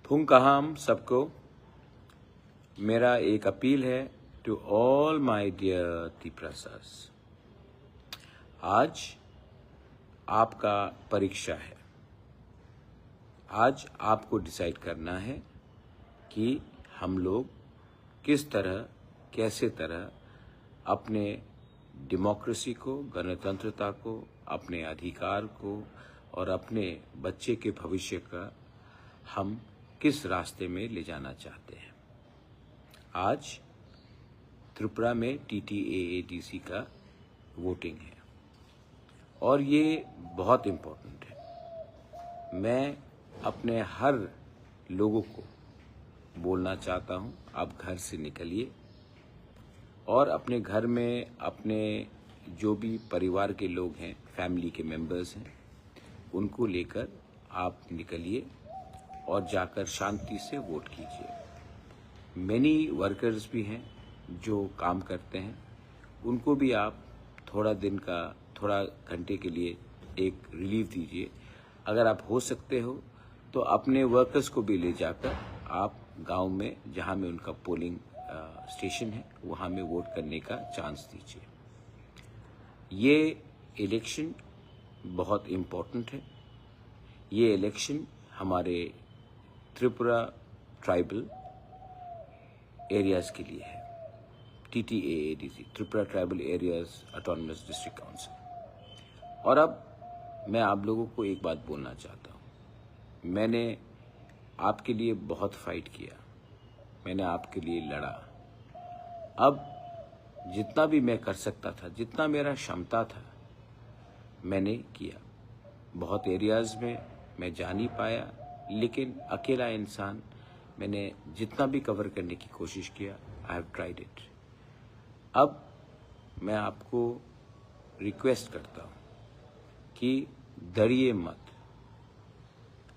फुंकहाम सबको मेरा एक अपील है टू ऑल माय डियर त्रिपुरासास। आज आपका परीक्षा है। आज आपको डिसाइड करना है कि हम लोग किस तरह कैसे तरह अपने डेमोक्रेसी को, गणतंत्रता को, अपने अधिकार को और अपने बच्चे के भविष्य का हम किस रास्ते में ले जाना चाहते हैं। आज त्रिपुरा में TTAADC का वोटिंग है और ये बहुत इम्पोर्टेंट है। मैं अपने हर लोगों को बोलना चाहता हूँ, आप घर से निकलिए और अपने घर में अपने जो भी परिवार के लोग हैं, फैमिली के मेंबर्स हैं, उनको लेकर आप निकलिए और जाकर शांति से वोट कीजिए। मैनी वर्कर्स भी हैं जो काम करते हैं, उनको भी आप थोड़ा घंटे के लिए एक रिलीफ दीजिए। अगर आप हो सकते हो तो अपने वर्कर्स को भी ले जाकर आप गांव में, जहां में उनका पोलिंग स्टेशन है, वहां में वोट करने का चांस दीजिए। ये इलेक्शन बहुत इम्पोर्टेंट है। ये इलेक्शन हमारे त्रिपुरा ट्राइबल एरियाज के लिए है। TTAADC, Tripura tribal areas autonomous district council. और अब मैं आप लोगों को एक बात बोलना चाहता हूँ। मैंने आपके लिए बहुत फाइट किया, मैंने आपके लिए लड़ा। अब जितना भी मैं कर सकता था, जितना मेरा क्षमता था, मैंने किया। बहुत एरियाज में मैं जा नहीं पाया, लेकिन अकेला इंसान मैंने जितना भी कवर करने की कोशिश किया, आई हैव ट्राइड इट। अब मैं आपको रिक्वेस्ट करता हूँ कि डरिए मत।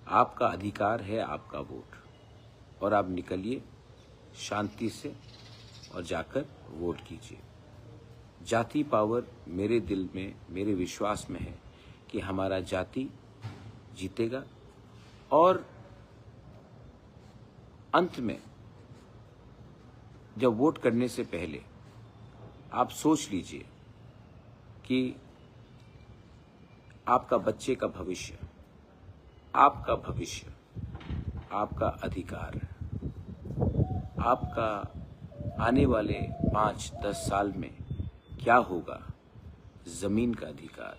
आपका अधिकार है, आपका वोट, और आप निकलिए शांति से और जाकर वोट कीजिए। जाति पावर मेरे दिल में, मेरे विश्वास में है कि हमारा जाति जीतेगा। और अंत में जब वोट करने से पहले आप सोच लीजिए कि आपका बच्चे का भविष्य, आपका भविष्य, आपका अधिकार, आपका आने वाले 5-10 साल में क्या होगा, जमीन का अधिकार,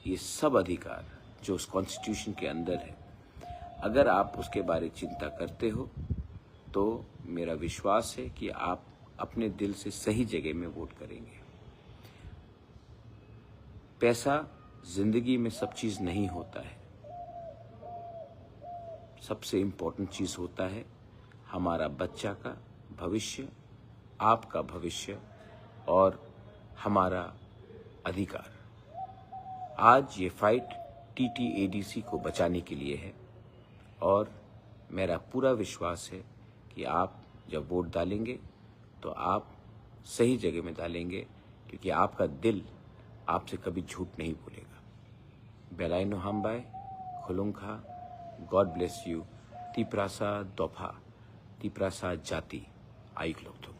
ये सब अधिकार जो उस कॉन्स्टिट्यूशन के अंदर है, अगर आप उसके बारे चिंता करते हो तो मेरा विश्वास है कि आप अपने दिल से सही जगह में वोट करेंगे। पैसा जिंदगी में सब चीज नहीं होता है। सबसे इम्पोर्टेंट चीज होता है हमारा बच्चा का भविष्य, आपका भविष्य और हमारा अधिकार। आज ये फाइट TTADC को बचाने के लिए है और मेरा पूरा विश्वास है कि आप जब वोट डालेंगे तो आप सही जगह में डालेंगे, क्योंकि आपका दिल आपसे कभी झूठ नहीं बोलेगा। बेलाइनो हमबाय खुलुंखा, गॉड ब्लेस यू। तिप्रासा दोफा, तिप्रासा जाति आयुक लोग।